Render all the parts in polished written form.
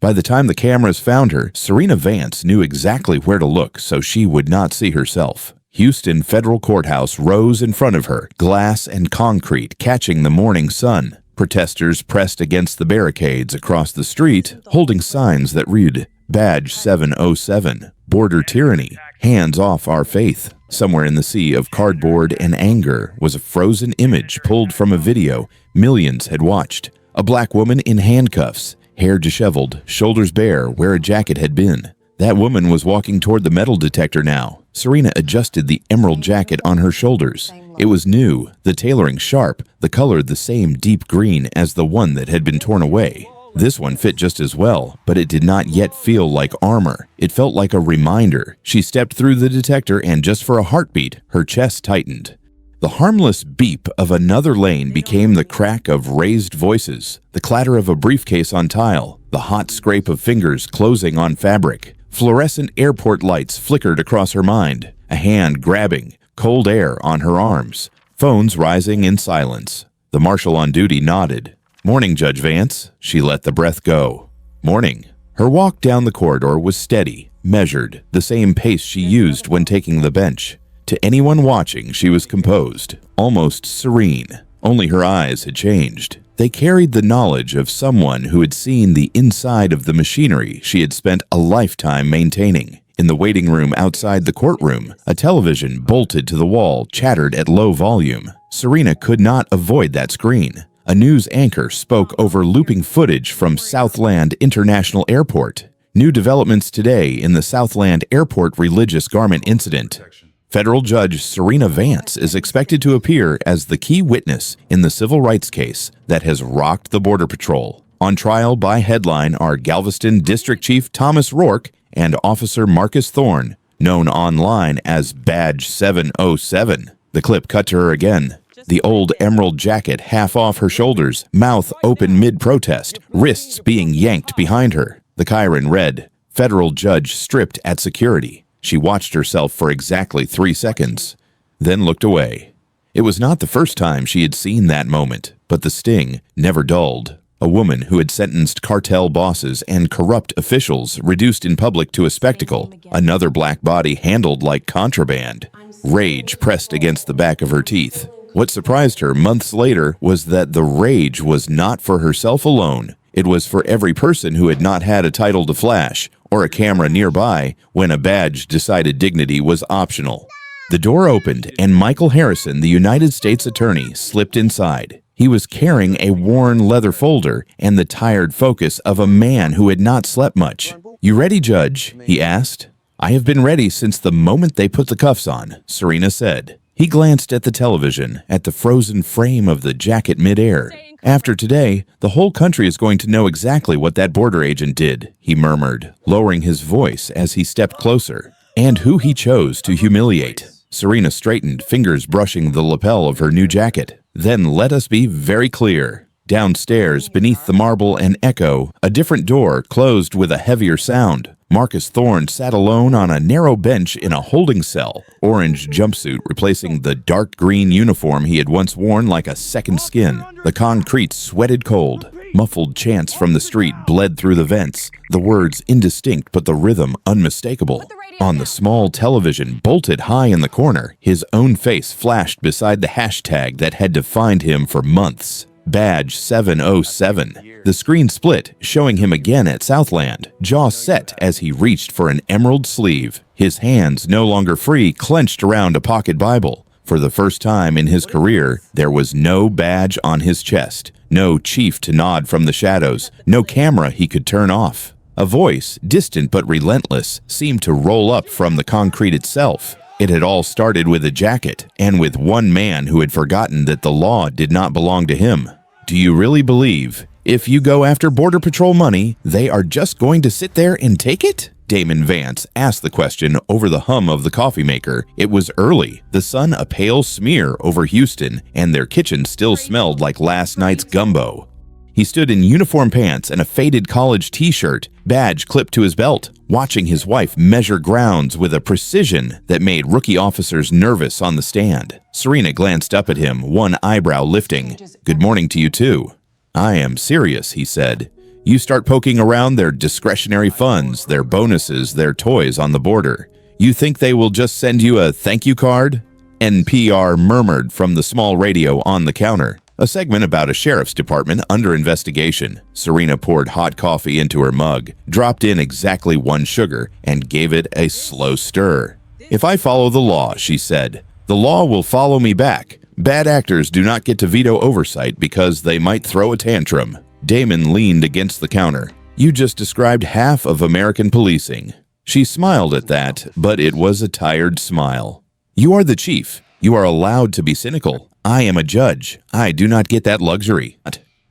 By the time the cameras found her, Serena Vance knew exactly where to look so she would not see herself. Houston Federal Courthouse rose in front of her, glass and concrete catching the morning sun. Protesters pressed against the barricades across the street, holding signs that read, Badge 707, Border Tyranny, Hands Off Our Faith. Somewhere in the sea of cardboard and anger was a frozen image pulled from a video millions had watched. A black woman in handcuffs, hair disheveled, shoulders bare where a jacket had been. That woman was walking toward the metal detector now. Serena adjusted the emerald jacket on her shoulders. It was new, the tailoring sharp, the color the same deep green as the one that had been torn away. This one fit just as well, but it did not yet feel like armor. It felt like a reminder. She stepped through the detector and just for a heartbeat, her chest tightened. The harmless beep of another lane became the crack of raised voices, the clatter of a briefcase on tile, the hot scrape of fingers closing on fabric. Fluorescent airport lights flickered across her mind, a hand grabbing, cold air on her arms, phones rising in silence. The marshal on duty nodded. "Morning, Judge Vance." She let the breath go. "Morning." Her walk down the corridor was steady, measured, the same pace she used when taking the bench. To anyone watching, she was composed, almost serene. Only her eyes had changed. They carried the knowledge of someone who had seen the inside of the machinery she had spent a lifetime maintaining. In the waiting room outside the courtroom, a television bolted to the wall chattered at low volume. Serena could not avoid that screen. A news anchor spoke over looping footage from Southland International Airport. New developments today in the Southland Airport religious garment incident. Federal Judge Serena Vance is expected to appear as the key witness in the civil rights case that has rocked the Border Patrol. On trial by headline are Galveston District Chief Thomas Rourke and Officer Marcus Thorne, known online as Badge 707. The clip cut to her again. The old emerald jacket half off her shoulders, mouth open mid-protest, wrists being yanked behind her. The chyron read, "Federal Judge stripped at security." She watched herself for exactly 3 seconds, then looked away. It was not the first time she had seen that moment, but the sting never dulled. A woman who had sentenced cartel bosses and corrupt officials reduced in public to a spectacle, another black body handled like contraband. Rage pressed against the back of her teeth. What surprised her months later was that the rage was not for herself alone. It was for every person who had not had a title to flash or a camera nearby when a badge decided dignity was optional. The door opened and Michael Harrison, the United States Attorney, slipped inside. He was carrying a worn leather folder and the tired focus of a man who had not slept much. "You ready, Judge?" he asked. "I have been ready since the moment they put the cuffs on," Serena said. He glanced at the television, at the frozen frame of the jacket midair. "After today, the whole country is going to know exactly what that border agent did," he murmured, lowering his voice as he stepped closer, "and who he chose to humiliate." Serena straightened, fingers brushing the lapel of her new jacket. "Then let us be very clear." Downstairs, beneath the marble and echo, a different door closed with a heavier sound. Marcus Thorne sat alone on a narrow bench in a holding cell, orange jumpsuit replacing the dark green uniform he had once worn like a second skin. The concrete sweated cold. Muffled chants from the street bled through the vents, the words indistinct but the rhythm unmistakable. On the small television bolted high in the corner, his own face flashed beside the hashtag that had defined him for months. Badge 707. The screen split, showing him again at Southland, jaw set as he reached for an emerald sleeve. His hands, no longer free, clenched around a pocket Bible. For the first time in his career, there was no badge on his chest, no chief to nod from the shadows, no camera he could turn off. A voice, distant but relentless, seemed to roll up from the concrete itself. It had all started with a jacket, and with one man who had forgotten that the law did not belong to him. "Do you really believe, if you go after Border Patrol money, they are just going to sit there and take it?" Damon Vance asked the question over the hum of the coffee maker. It was early, the sun a pale smear over Houston, and their kitchen still smelled like last night's gumbo. He stood in uniform pants and a faded college t-shirt, badge clipped to his belt, watching his wife measure grounds with a precision that made rookie officers nervous on the stand. Serena glanced up at him, one eyebrow lifting. "Good morning to you too." "I am serious," he said. You start poking around their discretionary funds, their bonuses, their toys on the border. You think they will just send you a thank you card? NPR murmured from the small radio on the counter. A segment about a sheriff's department under investigation. Serena poured hot coffee into her mug, dropped in exactly 1 sugar, and gave it a slow stir. "If I follow the law," she said, "the law will follow me back. Bad actors do not get to veto oversight because they might throw a tantrum." Damon leaned against the counter. "You just described half of American policing." She smiled at that, but it was a tired smile. "You are the chief. You are allowed to be cynical. I am a judge. I do not get that luxury.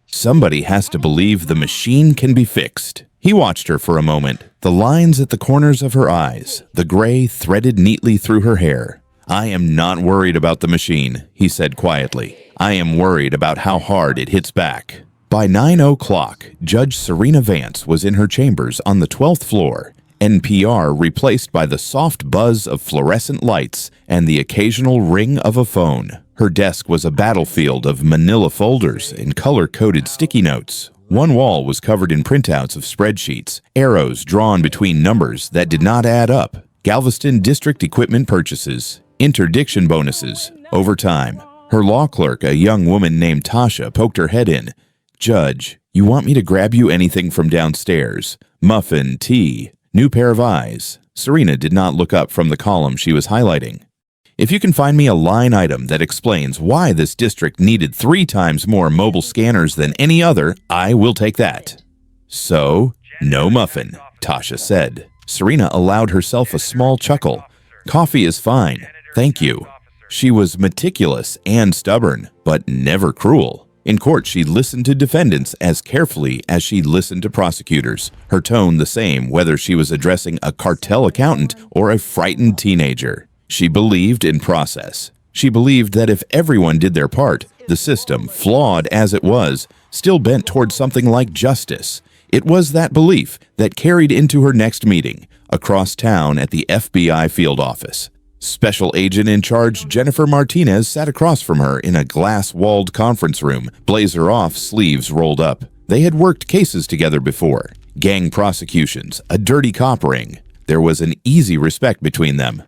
Somebody has to believe the machine can be fixed." He watched her for a moment, the lines at the corners of her eyes, the gray threaded neatly through her hair. "I am not worried about the machine," he said quietly. "I am worried about how hard it hits back." By 9 o'clock, Judge Serena Vance was in her chambers on the 12th floor, NPR replaced by the soft buzz of fluorescent lights and the occasional ring of a phone. Her desk was a battlefield of manila folders and color-coded sticky notes. One wall was covered in printouts of spreadsheets, arrows drawn between numbers that did not add up, Galveston District equipment purchases, interdiction bonuses, overtime. Her law clerk, a young woman named Tasha, poked her head in. "Judge, you want me to grab you anything from downstairs? Muffin, tea, new pair of eyes." Serena did not look up from the column she was highlighting. "If you can find me a line item that explains why this district needed 3 times more mobile scanners than any other, I will take that." "So, no muffin," Tasha said. Serena allowed herself a small chuckle. "Coffee is fine, thank you." She was meticulous and stubborn, but never cruel. In court, she listened to defendants as carefully as she listened to prosecutors, her tone the same whether she was addressing a cartel accountant or a frightened teenager. She believed in process. She believed that if everyone did their part, the system, flawed as it was, still bent toward something like justice. It was that belief that carried into her next meeting, across town at the FBI field office. Special Agent in Charge Jennifer Martinez sat across from her in a glass-walled conference room, blazer off, sleeves rolled up. They had worked cases together before. Gang prosecutions, a dirty cop ring. There was an easy respect between them.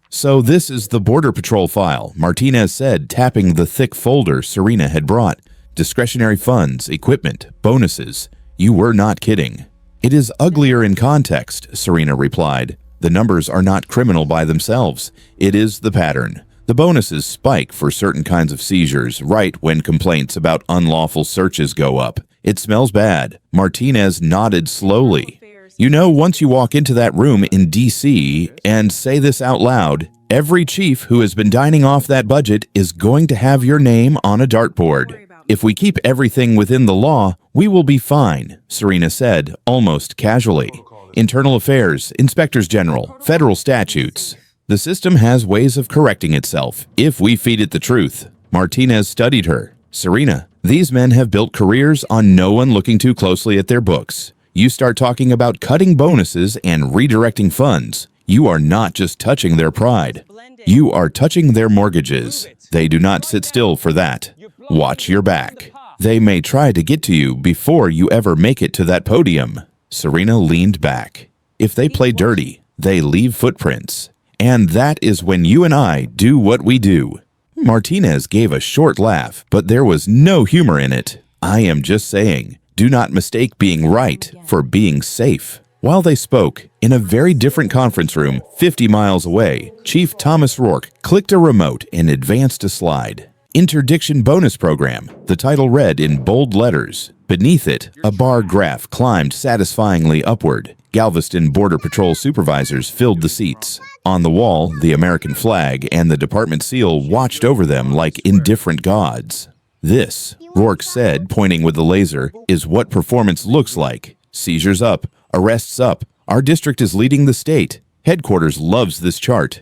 "So this is the Border Patrol file," Martinez said, tapping the thick folder Serena had brought. "Discretionary funds, equipment, bonuses. You were not kidding." "It is uglier in context," Serena replied. "The numbers are not criminal by themselves. It is the pattern. The bonuses spike for certain kinds of seizures right when complaints about unlawful searches go up. It smells bad." Martinez nodded slowly. "You know, once you walk into that room in D.C. and say this out loud, every chief who has been dining off that budget is going to have your name on a dartboard. If we keep everything within the law, we will be fine," Serena said, almost casually. "Internal affairs, inspectors general, federal statutes. The system has ways of correcting itself, if we feed it the truth." Martinez studied her. "Serena, these men have built careers on no one looking too closely at their books. You start talking about cutting bonuses and redirecting funds. You are not just touching their pride. You are touching their mortgages. They do not sit still for that. Watch your back. They may try to get to you before you ever make it to that podium." Serena leaned back. "If they play dirty, they leave footprints. And that is when you and I do what we do." Martinez gave a short laugh, but there was no humor in it. "I am just saying, do not mistake being right for being safe." While they spoke, in a very different conference room 50 miles away, Chief Thomas Rourke clicked a remote and advanced a slide. "Interdiction Bonus Program," the title read in bold letters. Beneath it, a bar graph climbed satisfyingly upward. Galveston Border Patrol supervisors filled the seats. On the wall, the American flag and the department seal watched over them like indifferent gods. "This," Rourke said, pointing with the laser, "is what performance looks like. Seizures up, arrests up. Our district is leading the state. Headquarters loves this chart."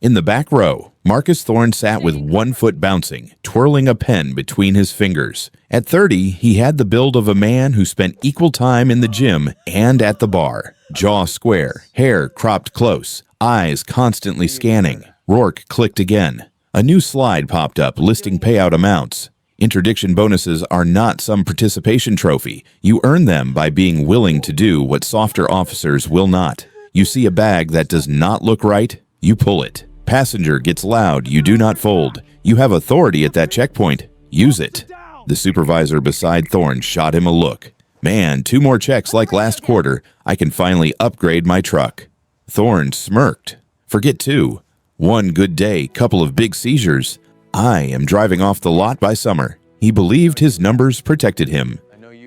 In the back row, Marcus Thorne sat with 1 foot bouncing, twirling a pen between his fingers. At 30, he had the build of a man who spent equal time in the gym and at the bar. Jaw square, hair cropped close, eyes constantly scanning. Rourke clicked again. A new slide popped up listing payout amounts. Interdiction bonuses are not some participation trophy. You earn them by being willing to do what softer officers will not. You see a bag that does not look right, you pull it. Passenger gets loud, you do not fold. You have authority at that checkpoint, use it. The supervisor beside Thorne shot him a look. Man, 2 more checks like last quarter, I can finally upgrade my truck. Thorne smirked. Forget 2. 1 good day, couple of big seizures. I am driving off the lot by summer. He believed his numbers protected him.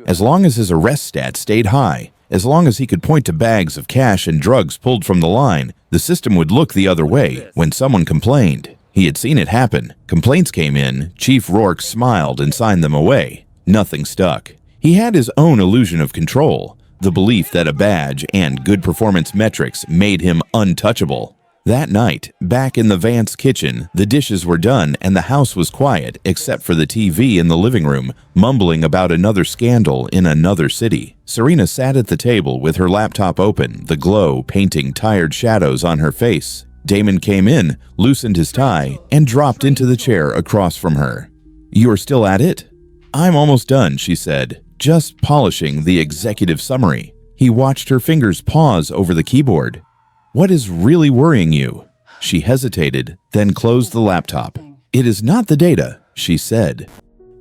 As long as his arrest stat stayed high, as long as he could point to bags of cash and drugs pulled from the line, the system would look the other way when someone complained. He had seen it happen. Complaints came in, Chief Rourke smiled and signed them away. Nothing stuck. He had his own illusion of control, the belief that a badge and good performance metrics made him untouchable. That night, back in the Vance kitchen, the dishes were done and the house was quiet except for the TV in the living room, mumbling about another scandal in another city. Serena sat at the table with her laptop open, the glow painting tired shadows on her face. Damon came in, loosened his tie, and dropped into the chair across from her. "You're still at it?" "I'm almost done," she said, just polishing the executive summary. He watched her fingers pause over the keyboard. "What is really worrying you?" She hesitated, then closed the laptop. "It is not the data," she said.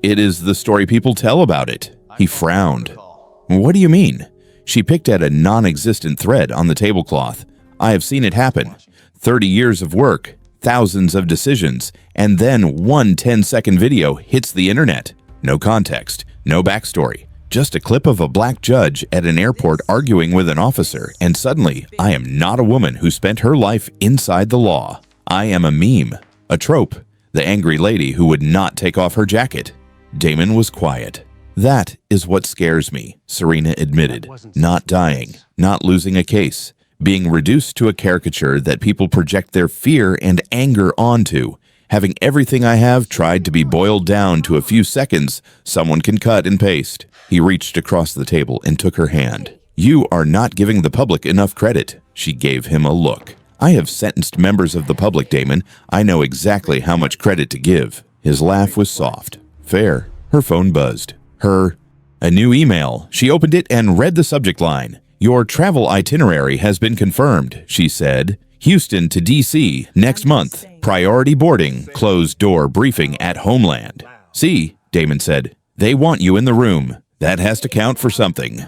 "It is the story people tell about it." He frowned. "What do you mean?" She picked at a non-existent thread on the tablecloth. "I have seen it happen. 30 years of work, thousands of decisions, and then one 10-second video hits the internet. No context, no backstory. Just a clip of a black judge at an airport arguing with an officer, and suddenly, I am not a woman who spent her life inside the law. I am a meme, a trope, the angry lady who would not take off her jacket." Damon was quiet. "That is what scares me," Serena admitted. "Not dying, not losing a case, being reduced to a caricature that people project their fear and anger onto. Having everything I have tried to be boiled down to a few seconds someone can cut and paste." He reached across the table and took her hand. "You are not giving the public enough credit." She gave him a look. "I have sentenced members of the public, Damon. I know exactly how much credit to give." His laugh was soft. "Fair." Her phone buzzed. A new email. She opened it and read the subject line. "Your travel itinerary has been confirmed," she said. "Houston to D.C. next month. Priority boarding, closed door briefing at Homeland." "See," Damon said, "they want you in the room. That has to count for something."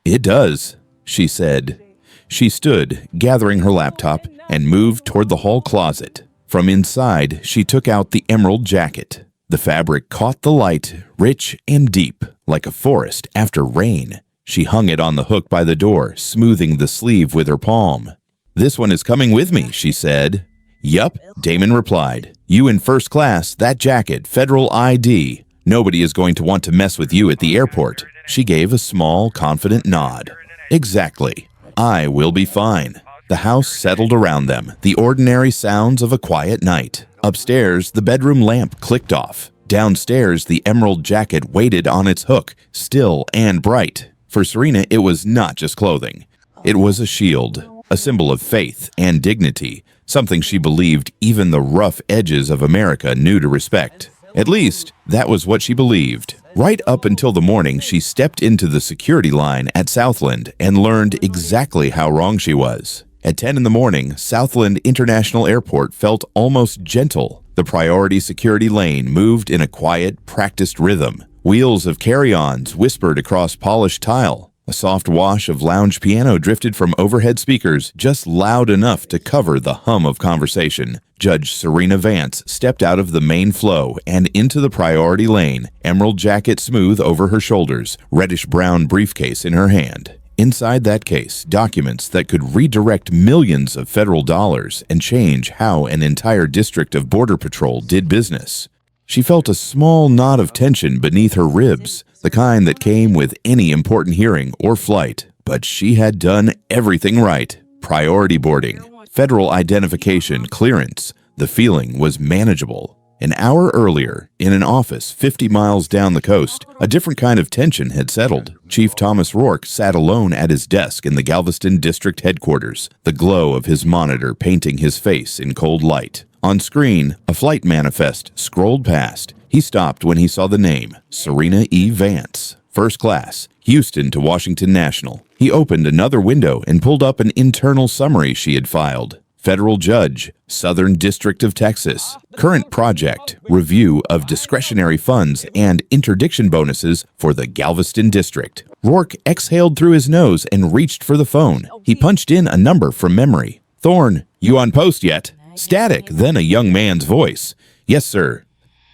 "It does," she said. She stood, gathering her laptop, and moved toward the hall closet. From inside, she took out the emerald jacket. The fabric caught the light, rich and deep, like a forest after rain. She hung it on the hook by the door, smoothing the sleeve with her palm. "This one is coming with me," she said. "Yup," Damon replied. "You in first class, that jacket, federal ID. Nobody is going to want to mess with you at the airport." She gave a small, confident nod. "Exactly. I will be fine." The house settled around them, the ordinary sounds of a quiet night. Upstairs, the bedroom lamp clicked off. Downstairs, the emerald jacket waited on its hook, still and bright. For Serena, it was not just clothing. It was a shield, a symbol of faith and dignity, something she believed even the rough edges of America knew to respect. At least, that was what she believed. Right up until the morning she stepped into the security line at Southland and learned exactly how wrong she was. At 10 in the morning, Southland International Airport felt almost gentle. The priority security lane moved in a quiet, practiced rhythm. Wheels of carry-ons whispered across polished tile. A soft wash of lounge piano drifted from overhead speakers, just loud enough to cover the hum of conversation. Judge Serena Vance stepped out of the main flow and into the priority lane, emerald jacket smooth over her shoulders, reddish-brown briefcase in her hand. Inside that case, documents that could redirect millions of federal dollars and change how an entire district of Border Patrol did business. She felt a small knot of tension beneath her ribs, the kind that came with any important hearing or flight. But she had done everything right. Priority boarding, federal identification, clearance. The feeling was manageable. An hour earlier, in an office 50 miles down the coast, a different kind of tension had settled. Chief Thomas Rourke sat alone at his desk in the Galveston District headquarters, the glow of his monitor painting his face in cold light. On screen, a flight manifest scrolled past. He stopped when he saw the name, Serena E. Vance, first class, Houston to Washington National. He opened another window and pulled up an internal summary she had filed. Federal Judge, Southern District of Texas. Current project, review of discretionary funds and interdiction bonuses for the Galveston District. Rourke exhaled through his nose and reached for the phone. He punched in a number from memory. Thorne, you on post yet? Static, then a young man's voice. Yes, sir.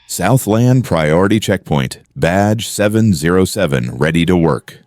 Southland Priority Checkpoint, badge 707, ready to work.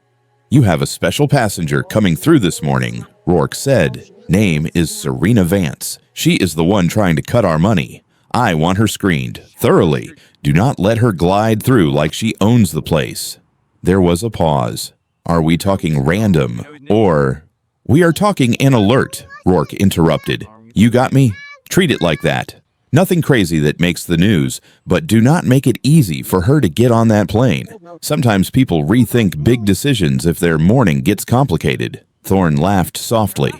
You have a special passenger coming through this morning, Rourke said. Name is Serena Vance. She is the one trying to cut our money. I want her screened, thoroughly. Do not let her glide through like she owns the place. There was a pause. Are we talking random, or... We are talking an alert, Rourke interrupted. You got me? Treat it like that. Nothing crazy that makes the news, but do not make it easy for her to get on that plane. Sometimes people rethink big decisions if their morning gets complicated. Thorne laughed softly.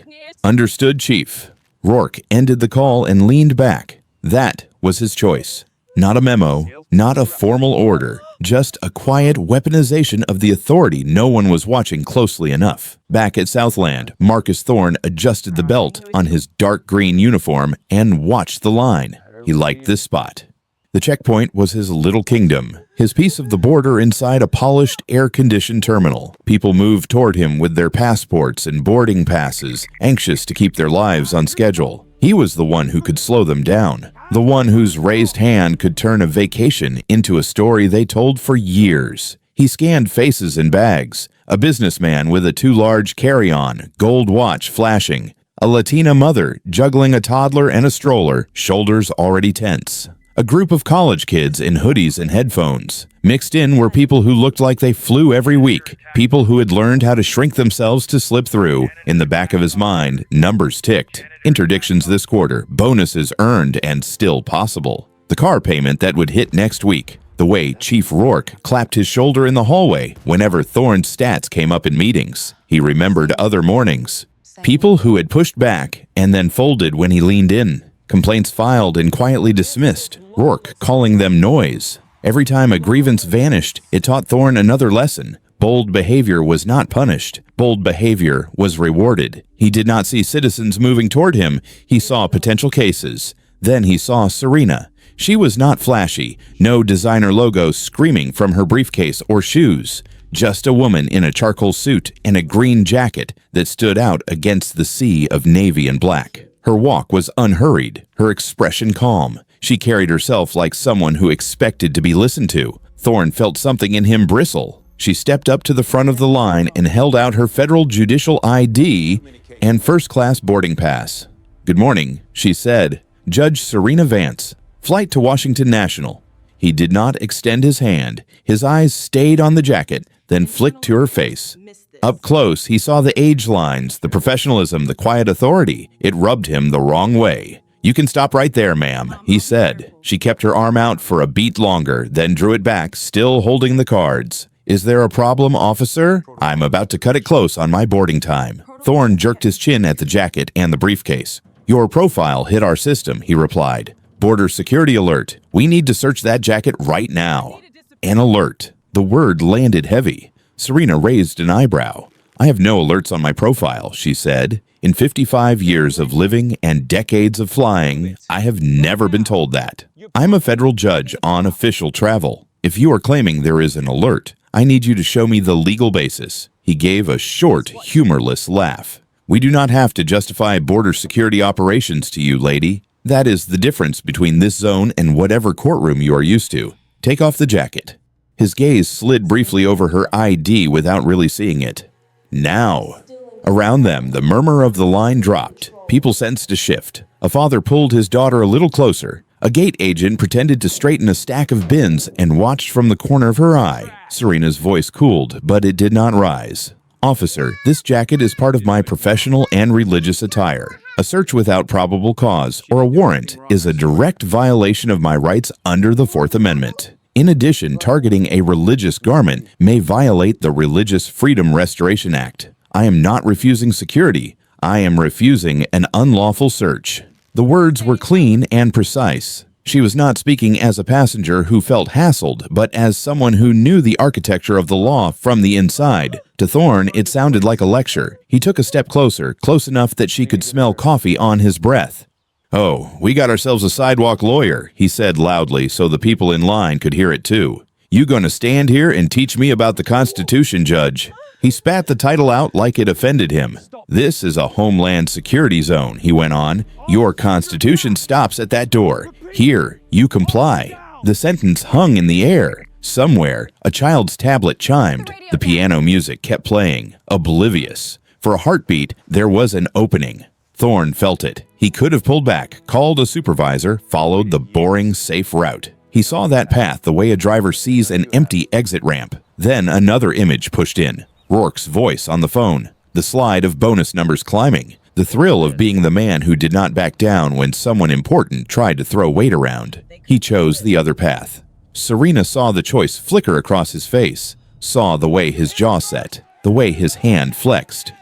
Understood, Chief. Rourke ended the call and leaned back. That was his choice. Not a memo, not a formal order, just a quiet weaponization of the authority no one was watching closely enough. Back at Southland, Marcus Thorne adjusted the belt on his dark green uniform and watched the line. He liked this spot. The checkpoint was his little kingdom, his piece of the border inside a polished, air-conditioned terminal. People moved toward him with their passports and boarding passes, anxious to keep their lives on schedule. He was the one who could slow them down, the one whose raised hand could turn a vacation into a story they told for years. He scanned faces and bags, a businessman with a too large carry-on, gold watch flashing, a Latina mother juggling a toddler and a stroller, shoulders already tense. A group of college kids in hoodies and headphones. Mixed in were people who looked like they flew every week, people who had learned how to shrink themselves to slip through. In the back of his mind, numbers ticked. Interdictions this quarter, bonuses earned and still possible. The car payment that would hit next week. The way Chief Rourke clapped his shoulder in the hallway whenever Thorne's stats came up in meetings. He remembered other mornings. People who had pushed back and then folded when he leaned in. Complaints filed and quietly dismissed, Rourke calling them noise. Every time a grievance vanished, it taught Thorne another lesson. Bold behavior was not punished. Bold behavior was rewarded. He did not see citizens moving toward him. He saw potential cases. Then he saw Serena. She was not flashy, no designer logo screaming from her briefcase or shoes. Just a woman in a charcoal suit and a green jacket that stood out against the sea of navy and black. Her walk was unhurried, her expression calm. She carried herself like someone who expected to be listened to. Thorne felt something in him bristle. She stepped up to the front of the line and held out her federal judicial ID and first-class boarding pass. Good morning, she said. Judge Serena Vance, flight to Washington National. He did not extend his hand. His eyes stayed on the jacket, then flicked to her face. Up close, he saw the age lines, the professionalism, the quiet authority. It rubbed him the wrong way. You can stop right there, ma'am, he said. She kept her arm out for a beat longer, then drew it back, still holding the cards. Is there a problem, officer? I'm about to cut it close on my boarding time. Thorne jerked his chin at the jacket and the briefcase. Your profile hit our system, he replied. Border security alert. We need to search that jacket right now. An alert. The word landed heavy. Serena raised an eyebrow. I have no alerts on my profile, she said. In 55 years of living and decades of flying, I have never been told that. I'm a federal judge on official travel. If you are claiming there is an alert, I need you to show me the legal basis. He gave a short, humorless laugh. We do not have to justify border security operations to you, lady. That is the difference between this zone and whatever courtroom you are used to. Take off the jacket. His gaze slid briefly over her ID without really seeing it. Now. Around them, the murmur of the line dropped. People sensed a shift. A father pulled his daughter a little closer. A gate agent pretended to straighten a stack of bins and watched from the corner of her eye. Serena's voice cooled, but it did not rise. Officer, this jacket is part of my professional and religious attire. A search without probable cause or a warrant is a direct violation of my rights under the Fourth Amendment. In addition, targeting a religious garment may violate the Religious Freedom Restoration Act. I am not refusing security. I am refusing an unlawful search. The words were clean and precise. She was not speaking as a passenger who felt hassled, but as someone who knew the architecture of the law from the inside. To Thorne, it sounded like a lecture. He took a step closer, close enough that she could smell coffee on his breath. "Oh, we got ourselves a sidewalk lawyer," he said loudly so the people in line could hear it too. "You gonna stand here and teach me about the Constitution, Judge?" He spat the title out like it offended him. "This is a Homeland Security Zone," he went on. "Your Constitution stops at that door. Here, you comply." The sentence hung in the air. Somewhere, a child's tablet chimed. The piano music kept playing, oblivious. For a heartbeat, there was an opening. Thorne felt it. He could have pulled back, called a supervisor, followed the boring, safe route. He saw that path the way a driver sees an empty exit ramp. Then another image pushed in. Rourke's voice on the phone. The slide of bonus numbers climbing. The thrill of being the man who did not back down when someone important tried to throw weight around. He chose the other path. Serena saw the choice flicker across his face, saw the way his jaw set, the way his hand flexed.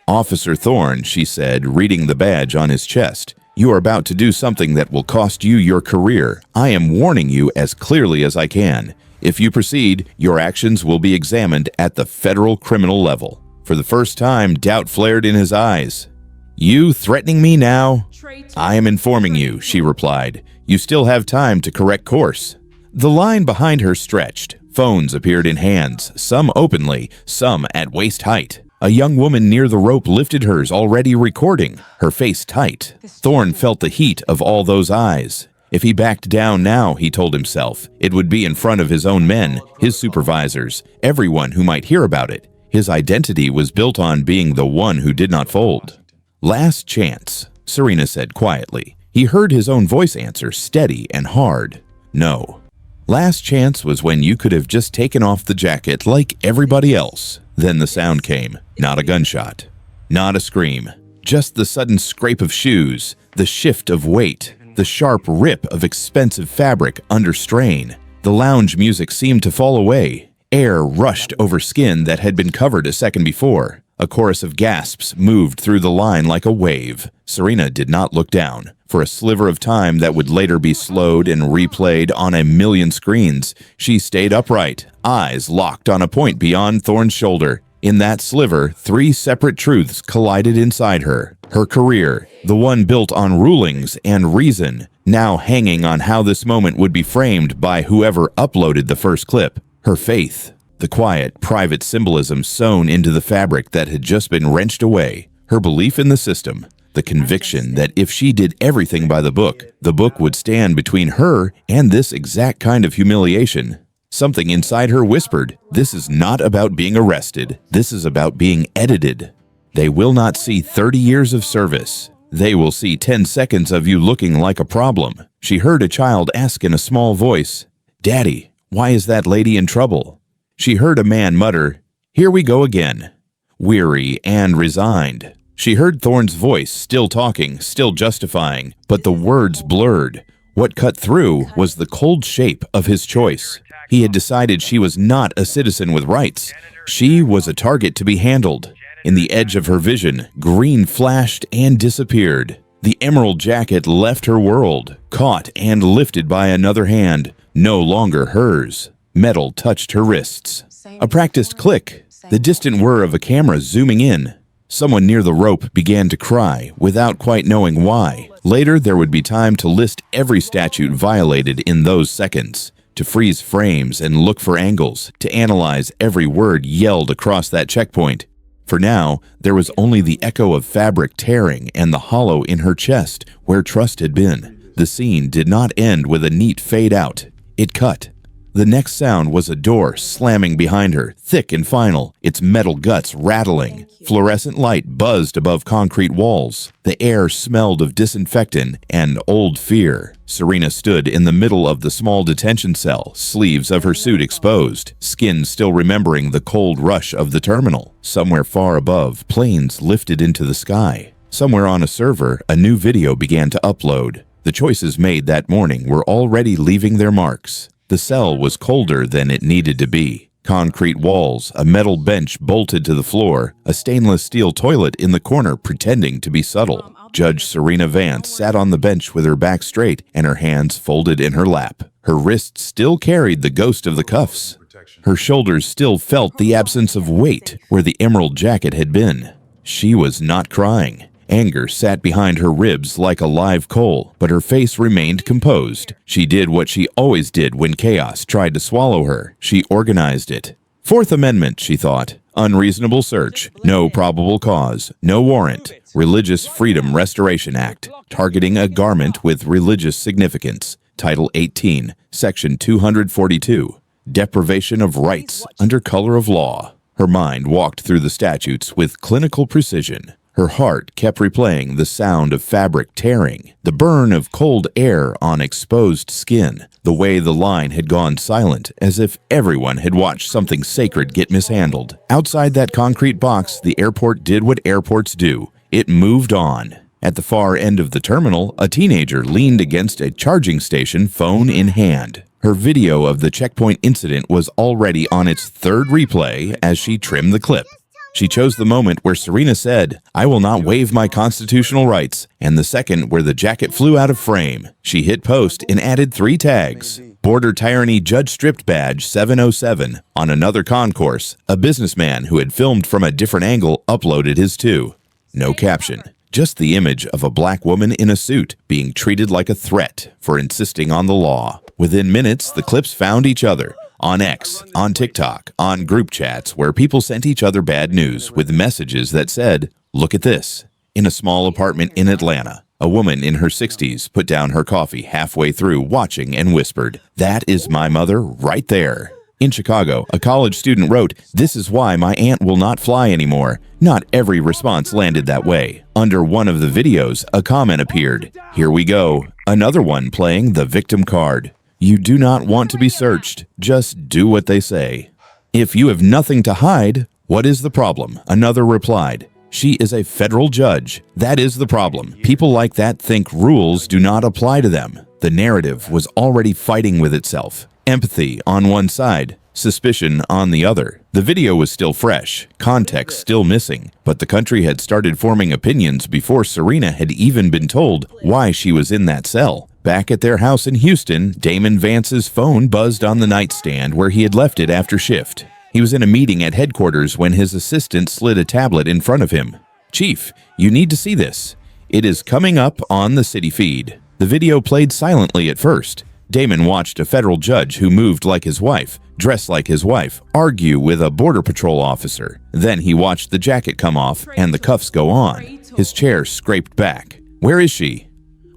"Officer Thorne," she said, reading the badge on his chest, "you are about to do something that will cost you your career. I am warning you as clearly as I can. If you proceed, your actions will be examined at the federal criminal level." For the first time, doubt flared in his eyes. "You threatening me now?" "I am informing you," she replied. "You still have time to correct course." The line behind her stretched. Phones appeared in hands, some openly, some at waist height. A young woman near the rope lifted hers, already recording, her face tight. Thorne felt the heat of all those eyes. If he backed down now, he told himself, it would be in front of his own men, his supervisors, everyone who might hear about it. His identity was built on being the one who did not fold. "Last chance," Serena said quietly. He heard his own voice answer, steady and hard. "No." Last chance was when you could have just taken off the jacket like everybody else. Then the sound came. Not a gunshot. Not a scream. Just the sudden scrape of shoes, the shift of weight, the sharp rip of expensive fabric under strain. The lounge music seemed to fall away. Air rushed over skin that had been covered a second before. A chorus of gasps moved through the line like a wave. Serena did not look down. For a sliver of time that would later be slowed and replayed on a million screens, she stayed upright, eyes locked on a point beyond Thorne's shoulder. In that sliver, three separate truths collided inside her. Her career, the one built on rulings and reason, now hanging on how this moment would be framed by whoever uploaded the first clip. Her faith, the quiet, private symbolism sewn into the fabric that had just been wrenched away. Her belief in the system, the conviction that if she did everything by the book would stand between her and this exact kind of humiliation. Something inside her whispered, "This is not about being arrested. This is about being edited. They will not see 30 years of service. They will see 10 seconds of you looking like a problem." She heard a child ask in a small voice, "Daddy, why is that lady in trouble?" She heard a man mutter, "Here we go again," weary and resigned. She heard Thorne's voice, still talking, still justifying, but the words blurred. What cut through was the cold shape of his choice. He had decided she was not a citizen with rights. She was a target to be handled. In the edge of her vision, green flashed and disappeared. The emerald jacket left her world, caught and lifted by another hand, no longer hers. Metal touched her wrists. A practiced click, the distant whir of a camera zooming in. Someone near the rope began to cry, without quite knowing why. Later, there would be time to list every statute violated in those seconds, to freeze frames and look for angles, to analyze every word yelled across that checkpoint. For now, there was only the echo of fabric tearing and the hollow in her chest where trust had been. The scene did not end with a neat fade out. It cut. The next sound was a door slamming behind her, thick and final, its metal guts rattling. Fluorescent light buzzed above concrete walls. The air smelled of disinfectant and old fear. Serena stood in the middle of the small detention cell, sleeves of her suit exposed, skin still remembering the cold rush of the terminal. Somewhere far above, planes lifted into the sky. Somewhere on a server, a new video began to upload. The choices made that morning were already leaving their marks. The cell was colder than it needed to be. Concrete walls, a metal bench bolted to the floor, a stainless steel toilet in the corner pretending to be subtle. Judge Serena Vance sat on the bench with her back straight and her hands folded in her lap. Her wrists still carried the ghost of the cuffs. Her shoulders still felt the absence of weight where the emerald jacket had been. She was not crying. Anger sat behind her ribs like a live coal, but her face remained composed. She did what she always did when chaos tried to swallow her. She organized it. Fourth Amendment, she thought. Unreasonable search. No probable cause. No warrant. Religious Freedom Restoration Act. Targeting a garment with religious significance. Title 18, Section 242. Deprivation of rights under color of law. Her mind walked through the statutes with clinical precision. Her heart kept replaying the sound of fabric tearing, the burn of cold air on exposed skin, the way the line had gone silent, as if everyone had watched something sacred get mishandled. Outside that concrete box, the airport did what airports do. It moved on. At the far end of the terminal, a teenager leaned against a charging station, phone in hand. Her video of the checkpoint incident was already on its third replay as she trimmed the clip. She chose the moment where Serena said, "I will not waive my constitutional rights," and the second where the jacket flew out of frame. She hit post and added 3 tags. Border Tyranny Judge Stripped Badge 707. On another concourse, a businessman who had filmed from a different angle uploaded his too. No caption. Just the image of a black woman in a suit being treated like a threat for insisting on the law. Within minutes, the clips found each other. On X, on TikTok, on group chats where people sent each other bad news with messages that said, "Look at this." In a small apartment in Atlanta, a woman in her 60s put down her coffee halfway through watching and whispered, "That is my mother right there." In Chicago, a college student wrote, "This is why my aunt will not fly anymore." Not every response landed that way. Under one of the videos, a comment appeared. "Here we go." Another one playing the victim card. "You do not want to be searched. Just do what they say." "If you have nothing to hide, what is the problem?" Another replied. "She is a federal judge. That is the problem. People like that think rules do not apply to them." The narrative was already fighting with itself. Empathy on one side, suspicion on the other. The video was still fresh, context still missing, but the country had started forming opinions before Serena had even been told why she was in that cell. Back at their house in Houston, Damon Vance's phone buzzed on the nightstand where he had left it after shift. He was in a meeting at headquarters when his assistant slid a tablet in front of him. "Chief, you need to see this. It is coming up on the city feed." The video played silently at first. Damon watched a federal judge who moved like his wife, dressed like his wife, argue with a Border Patrol officer. Then he watched the jacket come off and the cuffs go on. His chair scraped back. "Where is she?"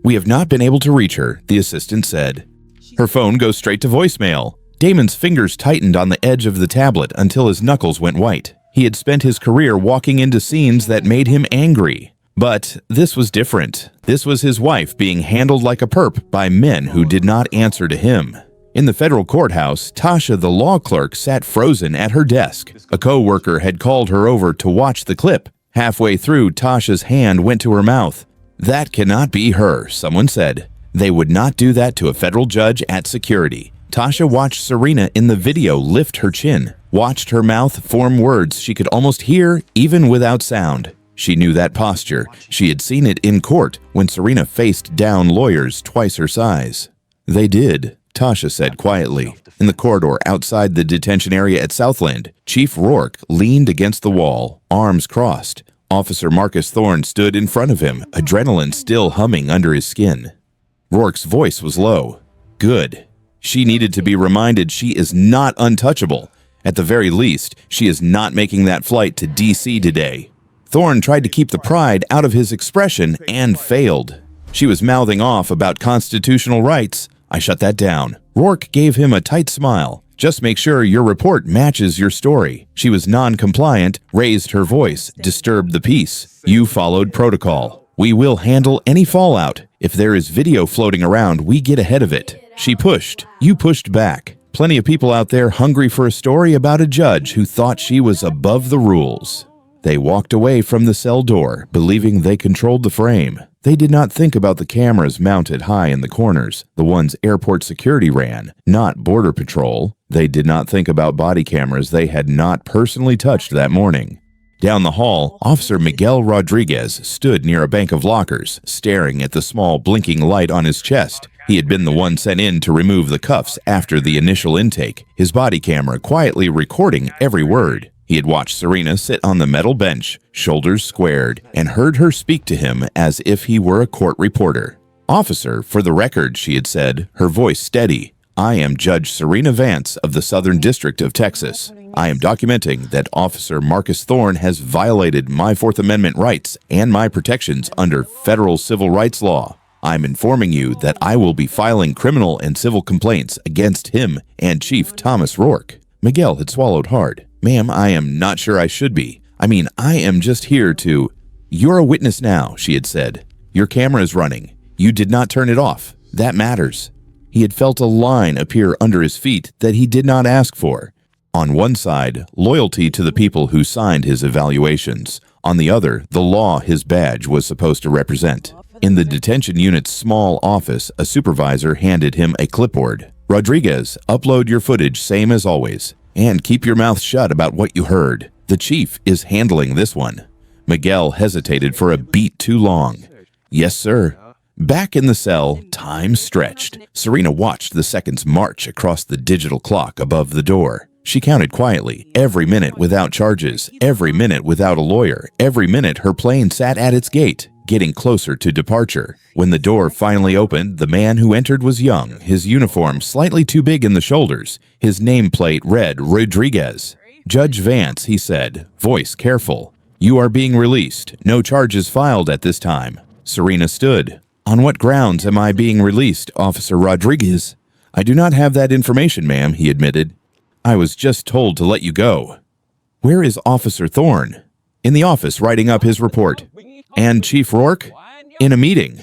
"We have not been able to reach her," the assistant said. Her phone goes straight to voicemail. Damon's fingers tightened on the edge of the tablet until his knuckles went white. He had spent his career walking into scenes that made him angry. But this was different. This was his wife being handled like a perp by men who did not answer to him. In the federal courthouse, Tasha, the law clerk, sat frozen at her desk. A co-worker had called her over to watch the clip. Halfway through, Tasha's hand went to her mouth. "That cannot be her," someone said. They would not do that to a federal judge at security. Tasha watched Serena in the video lift her chin, watched her mouth form words she could almost hear even without sound. She knew that posture. She had seen it in court when Serena faced down lawyers twice her size. "They did," Tasha said quietly. In the corridor outside the detention area at Southland, Chief Rourke leaned against the wall, arms crossed. Officer Marcus Thorne stood in front of him, adrenaline still humming under his skin. Rourke's voice was low. "Good. She needed to be reminded she is not untouchable. At the very least, she is not making that flight to D.C. today." Thorne tried to keep the pride out of his expression and failed. She was mouthing off about constitutional rights. "I shut that down." Rourke gave him a tight smile. "Just make sure your report matches your story." She was non-compliant, raised her voice, disturbed the peace. "You followed protocol. We will handle any fallout. If there is video floating around, we get ahead of it." She pushed. You pushed back. Plenty of people out there hungry for a story about a judge who thought she was above the rules. They walked away from the cell door, believing they controlled the frame. They did not think about the cameras mounted high in the corners, the ones airport security ran, not Border Patrol. They did not think about body cameras they had not personally touched that morning. Down the hall, Officer Miguel Rodriguez stood near a bank of lockers, staring at the small blinking light on his chest. He had been the one sent in to remove the cuffs after the initial intake, his body camera quietly recording every word. He had watched Serena sit on the metal bench, shoulders squared, and heard her speak to him as if he were a court reporter. "Officer, for the record," she had said, her voice steady, "I am Judge Serena Vance of the Southern District of Texas. I am documenting that Officer Marcus Thorne has violated my Fourth Amendment rights and my protections under federal civil rights law. I'm informing you that I will be filing criminal and civil complaints against him and Chief Thomas Rourke." Miguel had swallowed hard. "Ma'am, I am not sure I should be. I am just here to—" "You're a witness now," she had said. "Your camera is running. You did not turn it off. That matters." He had felt a line appear under his feet that he did not ask for. On one side, loyalty to the people who signed his evaluations. On the other, the law his badge was supposed to represent. In the detention unit's small office, a supervisor handed him a clipboard. "Rodriguez, upload your footage same as always. And keep your mouth shut about what you heard. The chief is handling this one." Miguel hesitated for a beat too long. "Yes, sir." Back in the cell, time stretched. Serena watched the seconds march across the digital clock above the door. She counted quietly, every minute without charges, every minute without a lawyer, every minute her plane sat at its gate, getting closer to departure. When the door finally opened, the man who entered was young, his uniform slightly too big in the shoulders. His nameplate read Rodriguez. "Judge Vance," he said, voice careful. "You are being released. No charges filed at this time." Serena stood. "On what grounds am I being released, Officer Rodriguez?" "I do not have that information, ma'am," he admitted. "I was just told to let you go." "Where is Officer Thorne?" "In the office, writing up his report." "And Chief Rourke?" "In a meeting."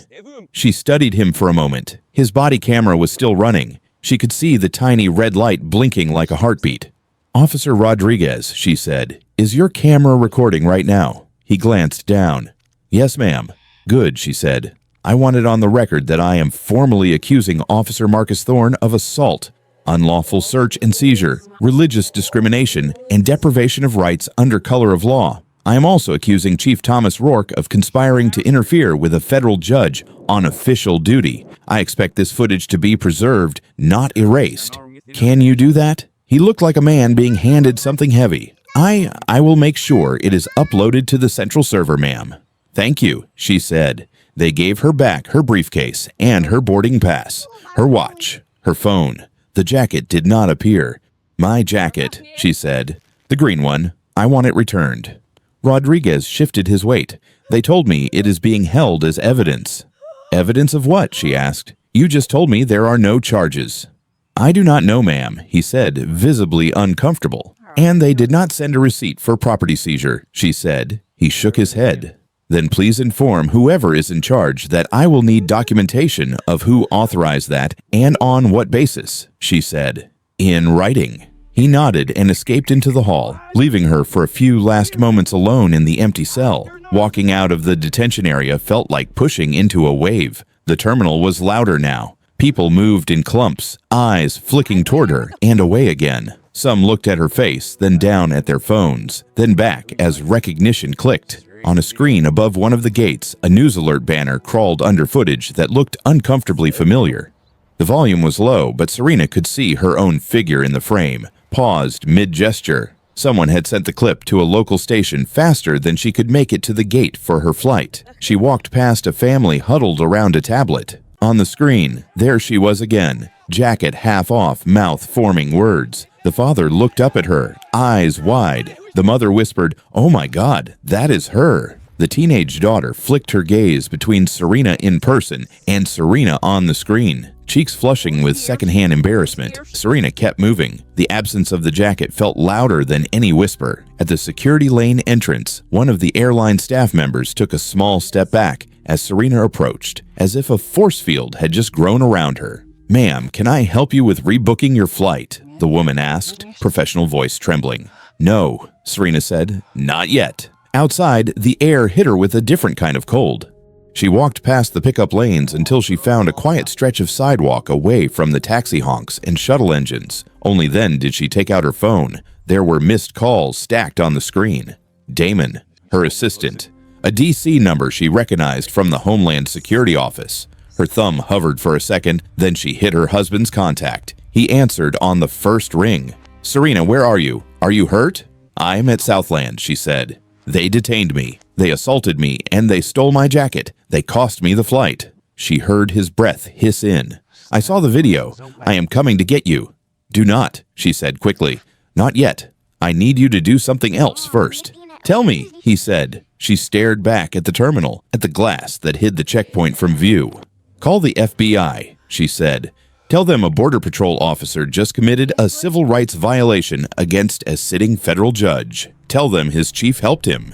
She studied him for a moment. His body camera was still running. She could see the tiny red light blinking like a heartbeat. "Officer Rodriguez," she said, "is your camera recording right now?" He glanced down. "Yes, ma'am." "Good," she said. "I want it on the record that I am formally accusing Officer Marcus Thorne of assault, unlawful search and seizure, religious discrimination, and deprivation of rights under color of law. I am also accusing Chief Thomas Rourke of conspiring to interfere with a federal judge on official duty. I expect this footage to be preserved, not erased. Can you do that?" He looked like a man being handed something heavy. I will make sure it is uploaded to the central server, ma'am." "Thank you," she said. They gave her back her briefcase and her boarding pass, her watch, her phone. The jacket did not appear. "My jacket," she said. "The green one. I want it returned." Rodriguez shifted his weight. "They told me it is being held as evidence." "Evidence of what?" she asked. "You just told me there are no charges." "I do not know, ma'am," he said, visibly uncomfortable. "And they did not send a receipt for property seizure," she said. He shook his head. "Then please inform whoever is in charge that I will need documentation of who authorized that and on what basis," she said. "In writing." He nodded and escaped into the hall, leaving her for a few last moments alone in the empty cell. Walking out of the detention area felt like pushing into a wave. The terminal was louder now. People moved in clumps, eyes flicking toward her and away again. Some looked at her face, then down at their phones, then back as recognition clicked. On a screen above one of the gates, a news alert banner crawled under footage that looked uncomfortably familiar. The volume was low, but Serena could see her own figure in the frame, paused mid-gesture. Someone had sent the clip to a local station faster than she could make it to the gate for her flight. She walked past a family huddled around a tablet. On the screen, there she was again, jacket half off, mouth forming words. The father looked up at her, eyes wide. The mother whispered, "Oh my God, that is her." The teenage daughter flicked her gaze between Serena in person and Serena on the screen, cheeks flushing with secondhand embarrassment. Serena kept moving. The absence of the jacket felt louder than any whisper. At the security lane entrance, one of the airline staff members took a small step back as Serena approached, as if a force field had just grown around her. "Ma'am, can I help you with rebooking your flight?" the woman asked, professional voice trembling. "No," Serena said. "Not yet." Outside, the air hit her with a different kind of cold. She walked past the pickup lanes until she found a quiet stretch of sidewalk away from the taxi honks and shuttle engines. Only then did she take out her phone. There were missed calls stacked on the screen. Damon, her assistant. A DC number she recognized from the Homeland Security Office. Her thumb hovered for a second, then she hit her husband's contact. He answered on the first ring. "Serena, where are you? Are you hurt?" "I'm at Southland," she said. "They detained me. They assaulted me, and they stole my jacket. They cost me the flight." She heard his breath hiss in. "I saw the video. I am coming to get you." "Do not," she said quickly. "Not yet. I need you to do something else first." "Tell me," he said. She stared back at the terminal, at the glass that hid the checkpoint from view. "Call the FBI," she said. "Tell them a Border Patrol officer just committed a civil rights violation against a sitting federal judge. Tell them his chief helped him.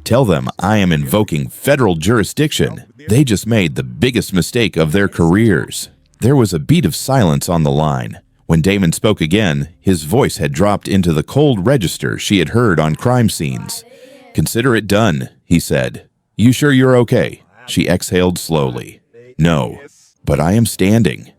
Tell them I am invoking federal jurisdiction. They just made the biggest mistake of their careers." There was a beat of silence on the line. When Damon spoke again, his voice had dropped into the cold register she had heard on crime scenes. "Consider it done," he said. "You sure you're okay?" She exhaled slowly. "No, but I am standing."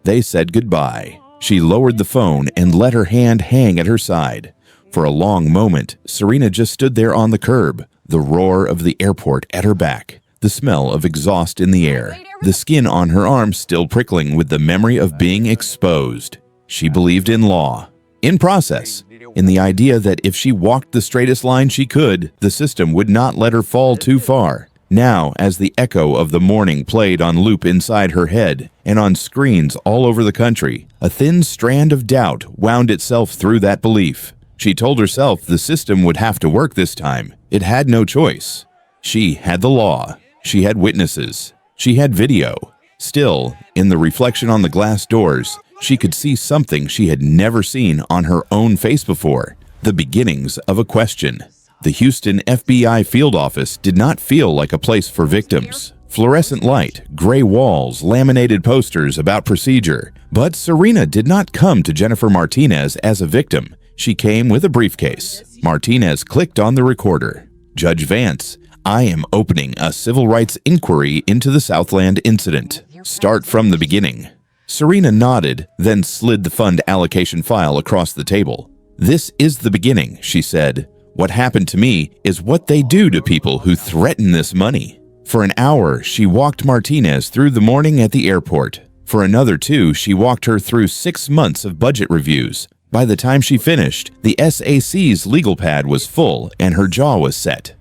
They said goodbye. She lowered the phone and let her hand hang at her side. For a long moment, Serena just stood there on the curb, the roar of the airport at her back, the smell of exhaust in the air, the skin on her arm still prickling with the memory of being exposed. She believed in law, in process, in the idea that if she walked the straightest line she could, the system would not let her fall too far. Now, as the echo of the morning played on loop inside her head and on screens all over the country, a thin strand of doubt wound itself through that belief. She told herself the system would have to work this time. It had no choice. She had the law. She had witnesses. She had video. Still, in the reflection on the glass doors, she could see something she had never seen on her own face before, the beginnings of a question. The Houston FBI field office did not feel like a place for victims. Fluorescent light, gray walls, laminated posters about procedure. But Serena did not come to Jennifer Martinez as a victim. She came with a briefcase. Martinez clicked on the recorder. "Judge Vance, I am opening a civil rights inquiry into the Southland incident. Start from the beginning." Serena nodded, then slid the fund allocation file across the table. "This is the beginning," she said. "What happened to me is what they do to people who threaten this money." For an hour, she walked Martinez through the morning at the airport. For another 2, she walked her through 6 months of budget reviews. By the time she finished, the SAC's legal pad was full and her jaw was set.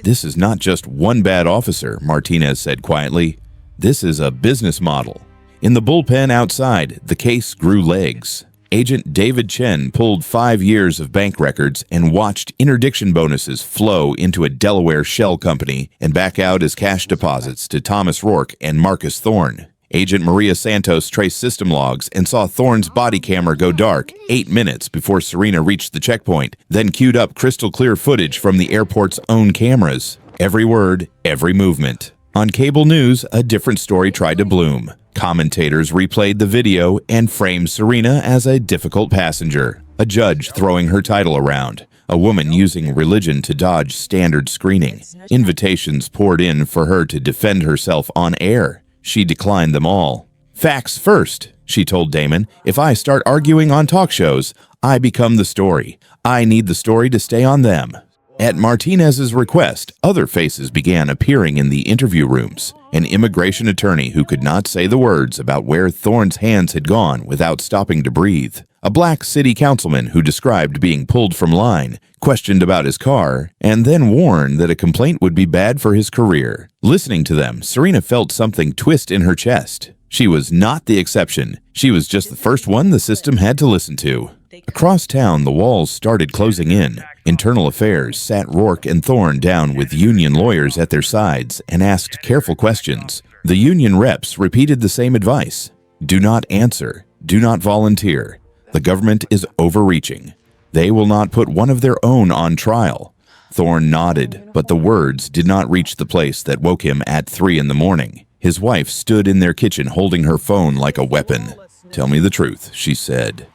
"This is not just one bad officer," Martinez said quietly. "This is a business model." In the bullpen outside, the case grew legs. Agent David Chen pulled 5 years of bank records and watched interdiction bonuses flow into a Delaware shell company and back out as cash deposits to Thomas Rourke and Marcus Thorne. Agent Maria Santos traced system logs and saw Thorne's body camera go dark 8 minutes before Serena reached the checkpoint, then queued up crystal clear footage from the airport's own cameras. Every word, every movement. On cable news, a different story tried to bloom. Commentators replayed the video and framed Serena as a difficult passenger, a judge throwing her title around, a woman using religion to dodge standard screening. Invitations poured in for her to defend herself on air. She declined them all. "Facts first," she told Damon. "If I start arguing on talk shows, I become the story. I need the story to stay on them." At Martinez's request, other faces began appearing in the interview rooms. An immigration attorney who could not say the words about where Thorne's hands had gone without stopping to breathe. A black city councilman who described being pulled from line, questioned about his car, and then warned that a complaint would be bad for his career. Listening to them, Serena felt something twist in her chest. She was not the exception. She was just the first one the system had to listen to. Across town, the walls started closing in. Internal Affairs sat Rourke and Thorne down with union lawyers at their sides and asked careful questions. The union reps repeated the same advice. Do not answer. Do not volunteer. The government is overreaching. They will not put one of their own on trial. Thorne nodded, but the words did not reach the place that woke him at 3 in the morning. His wife stood in their kitchen holding her phone like a weapon. "Tell me the truth," she said.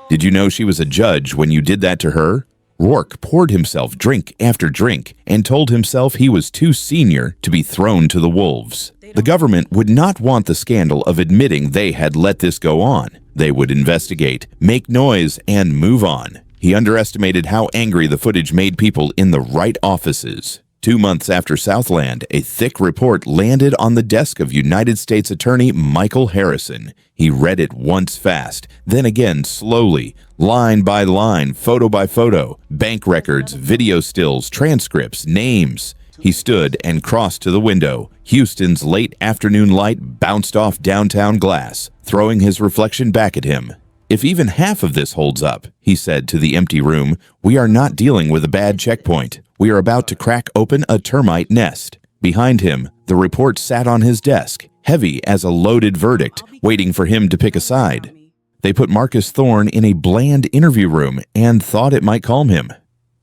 "Did you know she was a judge when you did that to her? Rourke poured himself drink after drink and told himself he was too senior to be thrown to the wolves. The government would not want the scandal of admitting they had let this go on. They would investigate, make noise, and move on. He underestimated how angry the footage made people in the right offices. 2 months after Southland, a thick report landed on the desk of United States Attorney Michael Harrison. He read it once fast, then again slowly, line by line, photo by photo, bank records, video stills, transcripts, names. He stood and crossed to the window. Houston's late afternoon light bounced off downtown glass, throwing his reflection back at him. "If even half of this holds up," he said to the empty room, "we are not dealing with a bad checkpoint. We are about to crack open a termite nest." Behind him, the report sat on his desk, heavy as a loaded verdict, waiting for him to pick a side. They put Marcus Thorne in a bland interview room and thought it might calm him.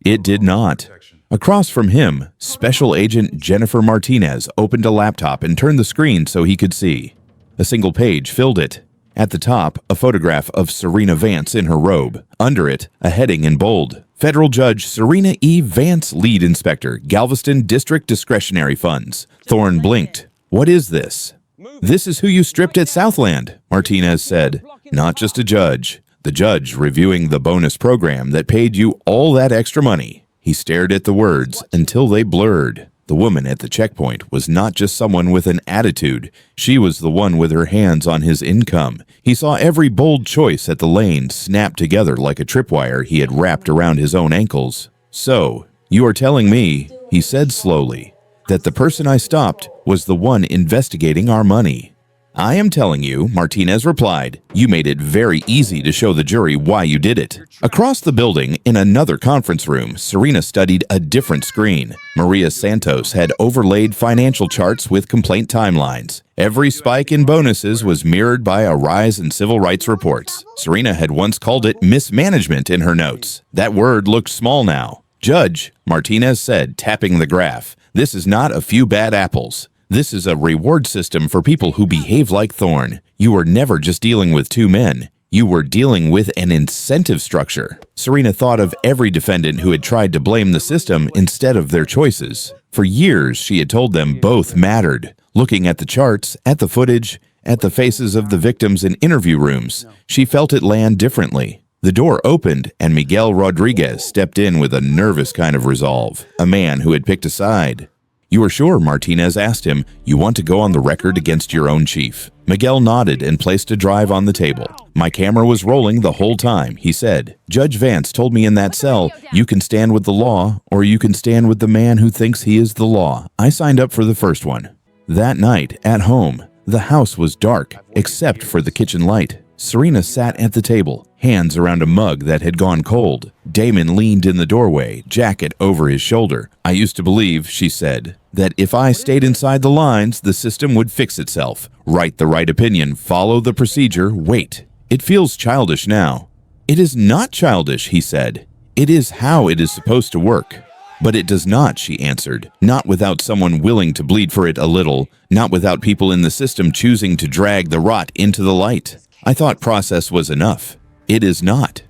It did not. Across from him, Special Agent Jennifer Martinez opened a laptop and turned the screen so he could see. A single page filled it. At the top, a photograph of Serena Vance in her robe. Under it, a heading in bold. Federal Judge Serena E. Vance, Lead Inspector, Galveston District Discretionary Funds. Thorne blinked. "What is this?" "This is who you stripped at Southland," Martinez said. "Not just a judge. The judge reviewing the bonus program that paid you all that extra money." He stared at the words until they blurred. The woman at the checkpoint was not just someone with an attitude. She was the one with her hands on his income. He saw every bold choice at the lane snap together like a tripwire he had wrapped around his own ankles. "So, you are telling me," he said slowly, "that the person I stopped was the one investigating our money." "I am telling you," Martinez replied. "You made it very easy to show the jury why you did it." Across the building, in another conference room, Serena studied a different screen. Maria Santos had overlaid financial charts with complaint timelines. Every spike in bonuses was mirrored by a rise in civil rights reports. Serena had once called it mismanagement in her notes. That word looked small now. "Judge," Martinez said, tapping the graph, "this is not a few bad apples. This is a reward system for people who behave like Thorne. You were never just dealing with two men. You were dealing with an incentive structure." Serena thought of every defendant who had tried to blame the system instead of their choices. For years, she had told them both mattered. Looking at the charts, at the footage, at the faces of the victims in interview rooms, she felt it land differently. The door opened, and Miguel Rodriguez stepped in with a nervous kind of resolve, a man who had picked a side. "You are sure?" Martinez asked him. "You want to go on the record against your own chief?" Miguel nodded and placed a drive on the table. "My camera was rolling the whole time," he said. "Judge Vance told me in that cell, you can stand with the law, or you can stand with the man who thinks he is the law. I signed up for the first one." That night, at home, the house was dark, except for the kitchen light. Serena sat at the table, hands around a mug that had gone cold. Damon leaned in the doorway, jacket over his shoulder. "I used to believe," she said, "that if I stayed inside the lines, the system would fix itself. Write the right opinion, follow the procedure, wait. It feels childish now." "It is not childish," he said. "It is how it is supposed to work." "But it does not," she answered. "Not without someone willing to bleed for it a little, not without people in the system choosing to drag the rot into the light. I thought process was enough. It is not.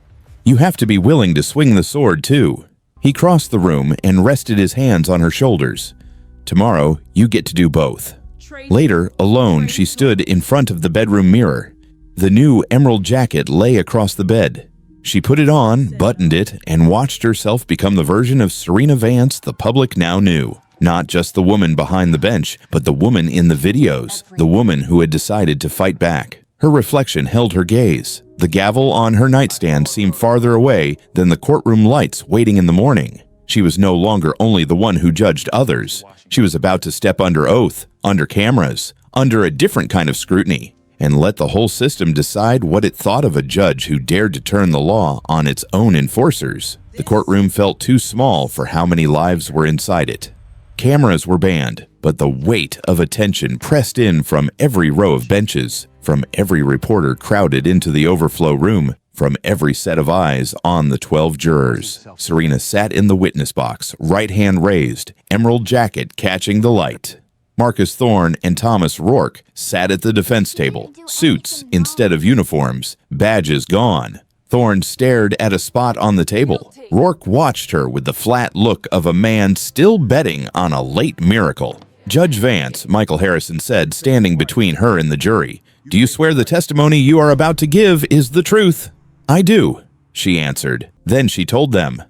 You have to be willing to swing the sword, too." He crossed the room and rested his hands on her shoulders. "Tomorrow, you get to do both." Later, alone, she stood in front of the bedroom mirror. The new emerald jacket lay across the bed. She put it on, buttoned it, and watched herself become the version of Serena Vance the public now knew. Not just the woman behind the bench, but the woman in the videos, the woman who had decided to fight back. Her reflection held her gaze. The gavel on her nightstand seemed farther away than the courtroom lights waiting in the morning. She was no longer only the one who judged others. She was about to step under oath, under cameras, under a different kind of scrutiny, and let the whole system decide what it thought of a judge who dared to turn the law on its own enforcers. The courtroom felt too small for how many lives were inside it. Cameras were banned, but the weight of attention pressed in from every row of benches, from every reporter crowded into the overflow room, from every set of eyes on the 12 jurors. Serena sat in the witness box, right hand raised, emerald jacket catching the light. Marcus Thorne and Thomas Rourke sat at the defense table, suits instead of uniforms, badges gone. Thorne stared at a spot on the table. Rourke watched her with the flat look of a man still betting on a late miracle. Judge Vance, Michael Harrison said, standing between her and the jury, "Do you swear the testimony you are about to give is the truth?" "I do," she answered. Then she told them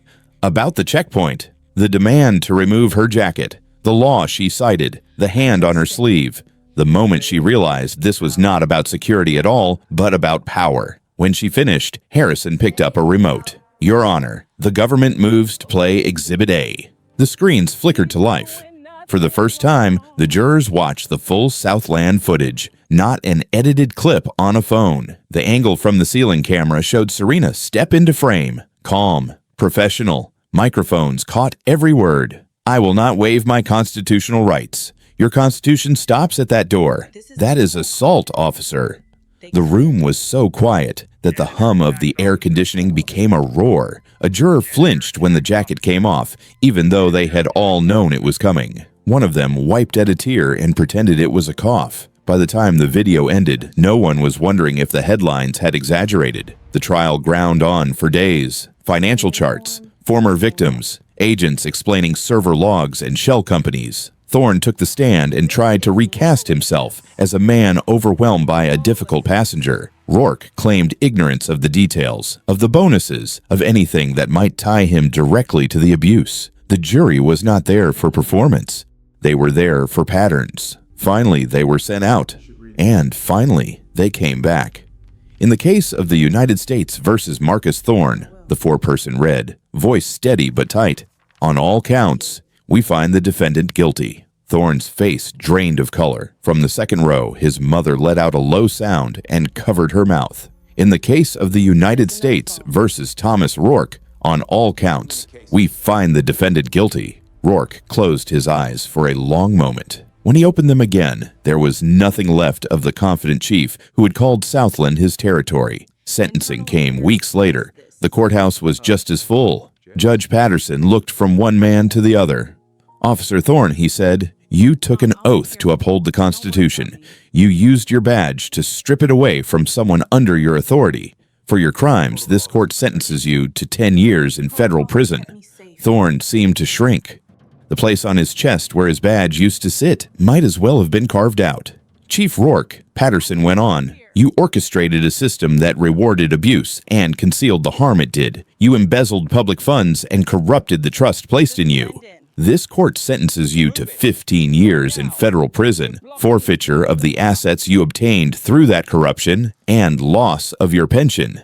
about the checkpoint, the demand to remove her jacket, the law she cited, the hand on her sleeve. The moment she realized this was not about security at all, but about power. When she finished, Harrison picked up a remote. "Your Honor, the government moves to play Exhibit A." The screens flickered to life. For the first time, the jurors watched the full Southland footage, not an edited clip on a phone. The angle from the ceiling camera showed Serena step into frame, calm, professional. Microphones caught every word. "I will not waive my constitutional rights. Your constitution stops at that door. That is assault, officer." The room was so quiet that the hum of the air conditioning became a roar. A juror flinched when the jacket came off, even though they had all known it was coming. One of them wiped at a tear and pretended it was a cough. By the time the video ended, no one was wondering if the headlines had exaggerated. The trial ground on for days. Financial charts, former victims, agents explaining server logs and shell companies. Thorne took the stand and tried to recast himself as a man overwhelmed by a difficult passenger. Rourke claimed ignorance of the details, of the bonuses, of anything that might tie him directly to the abuse. The jury was not there for performance. They were there for patterns. Finally, they were sent out. And finally, they came back. In the case of the United States versus Marcus Thorne, the foreperson read, voice steady but tight, "On all counts, we find the defendant guilty." Thorne's face drained of color. From the second row, his mother let out a low sound and covered her mouth. In the case of the United States versus Thomas Rourke, on all counts, we find the defendant guilty. Rourke closed his eyes for a long moment. When he opened them again, there was nothing left of the confident chief who had called Southland his territory. Sentencing came weeks later. The courthouse was just as full. Judge Patterson looked from one man to the other. "Officer Thorne," he said, "you took an oath to uphold the Constitution. You used your badge to strip it away from someone under your authority. For your crimes, this court sentences you to 10 years in federal prison." Thorne seemed to shrink. The place on his chest where his badge used to sit might as well have been carved out. "Chief Rourke," Patterson went on, "you orchestrated a system that rewarded abuse and concealed the harm it did. You embezzled public funds and corrupted the trust placed in you. This court sentences you to 15 years in federal prison, forfeiture of the assets you obtained through that corruption, and loss of your pension."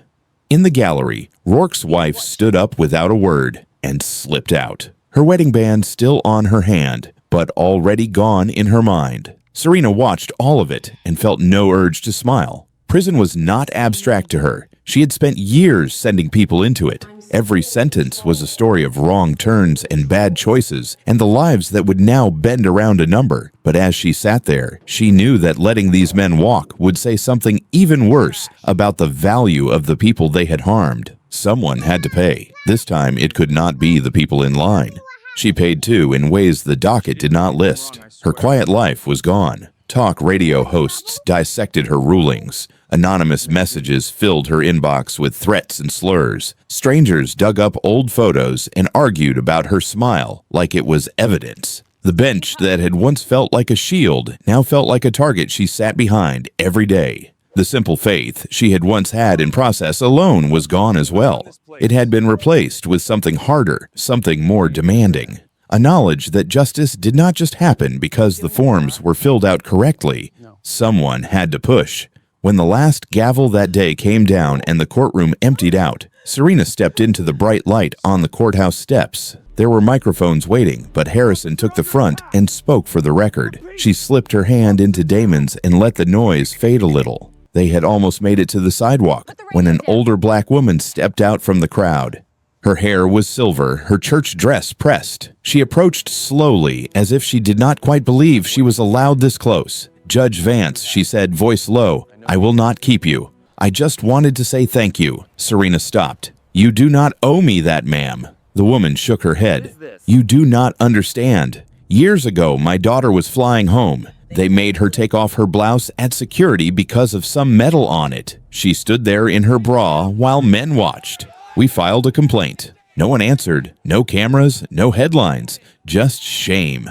In the gallery, Rourke's wife stood up without a word and slipped out, her wedding band still on her hand, but already gone in her mind. Serena watched all of it and felt no urge to smile. Prison was not abstract to her. She had spent years sending people into it. Every sentence was a story of wrong turns and bad choices, and the lives that would now bend around a number. But as she sat there, she knew that letting these men walk would say something even worse about the value of the people they had harmed. Someone had to pay. This time, it could not be the people in line. She paid too in ways the docket did not list. Her quiet life was gone. Talk radio hosts dissected her rulings. Anonymous messages filled her inbox with threats and slurs. Strangers dug up old photos and argued about her smile like it was evidence. The bench that had once felt like a shield now felt like a target she sat behind every day. The simple faith she had once had in process alone was gone as well. It had been replaced with something harder, something more demanding. A knowledge that justice did not just happen because the forms were filled out correctly. Someone had to push. When the last gavel that day came down and the courtroom emptied out, Serena stepped into the bright light on the courthouse steps. There were microphones waiting, but Harrison took the front and spoke for the record. She slipped her hand into Damon's and let the noise fade a little. They had almost made it to the sidewalk when an older black woman stepped out from the crowd. Her hair was silver, her church dress pressed. She approached slowly, as if she did not quite believe she was allowed this close. "Judge Vance," she said, voice low, "I will not keep you. I just wanted to say thank you." Serena stopped. "You do not owe me that, ma'am." The woman shook her head. "You do not understand. Years ago, my daughter was flying home. They made her take off her blouse at security because of some metal on it. She stood there in her bra while men watched. We filed a complaint. No one answered. No cameras, no headlines. Just shame.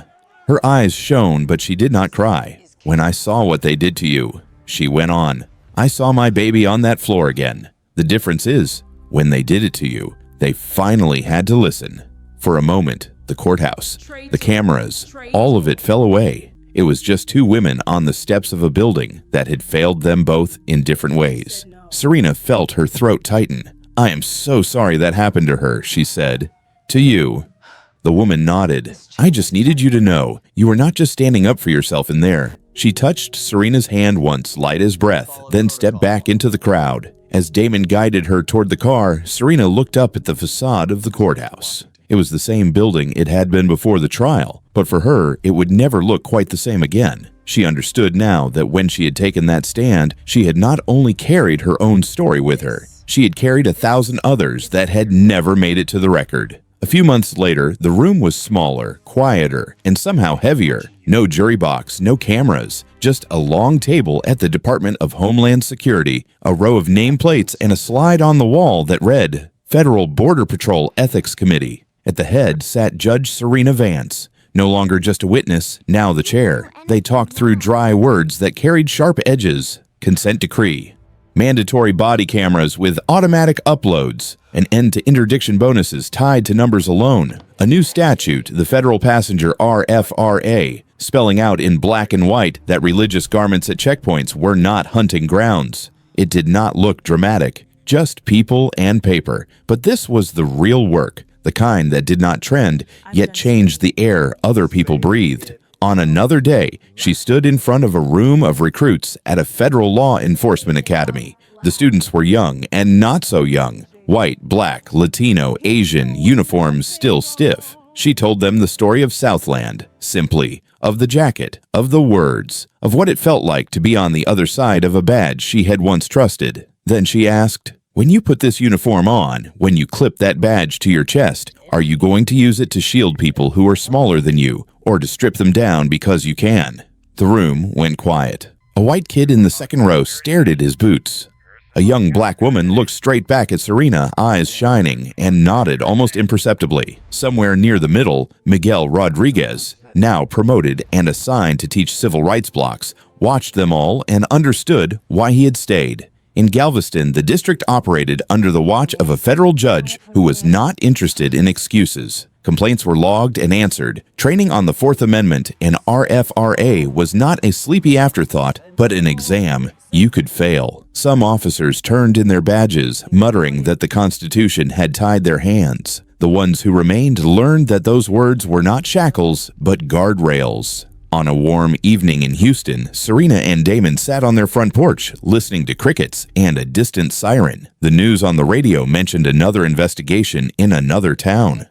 Her eyes shone, but she did not cry. When I saw what they did to you, she went on, I saw my baby on that floor again. The difference is, when they did it to you, they finally had to listen. For a moment, the courthouse, the cameras, all of it fell away. It was just two women on the steps of a building that had failed them both in different ways. Serena felt her throat tighten. I am so sorry that happened to her, she said. To you. The woman nodded. I just needed you to know, you were not just standing up for yourself in there. She touched Serena's hand once, light as breath, then stepped back into the crowd. As Damon guided her toward the car, Serena looked up at the facade of the courthouse. It was the same building it had been before the trial, but for her, it would never look quite the same again. She understood now that when she had taken that stand, she had not only carried her own story with her, she had carried 1,000 others that had never made it to the record. A few months later, the room was smaller, quieter, and somehow heavier. No jury box, no cameras, just a long table at the Department of Homeland Security, a row of nameplates, and a slide on the wall that read, Federal Border Patrol Ethics Committee. At the head sat Judge Serena Vance. No longer just a witness, now the chair. They talked through dry words that carried sharp edges. Consent decree. Mandatory body cameras with automatic uploads. An end to interdiction bonuses tied to numbers alone. A new statute, the Federal Passenger RFRA, spelling out in black and white that religious garments at checkpoints were not hunting grounds. It did not look dramatic, just people and paper. But this was the real work, the kind that did not trend, yet changed the air other people breathed. On another day, she stood in front of a room of recruits at a federal law enforcement academy. The students were young and not so young. White, black, Latino, Asian, uniforms still stiff. She told them the story of Southland, simply, of the jacket, of the words, of what it felt like to be on the other side of a badge she had once trusted. Then she asked, when you put this uniform on, when you clip that badge to your chest, are you going to use it to shield people who are smaller than you, or to strip them down because you can? The room went quiet. A white kid in the second row stared at his boots. A young black woman looked straight back at Serena, eyes shining, and nodded almost imperceptibly. Somewhere near the middle, Miguel Rodriguez, now promoted and assigned to teach civil rights blocks, watched them all and understood why he had stayed. In Galveston, the district operated under the watch of a federal judge who was not interested in excuses. Complaints were logged and answered. Training on the Fourth Amendment and RFRA was not a sleepy afterthought, but an exam. You could fail. Some officers turned in their badges, muttering that the Constitution had tied their hands. The ones who remained learned that those words were not shackles, but guardrails. On a warm evening in Houston, Serena and Damon sat on their front porch, listening to crickets and a distant siren. The news on the radio mentioned another investigation in another town.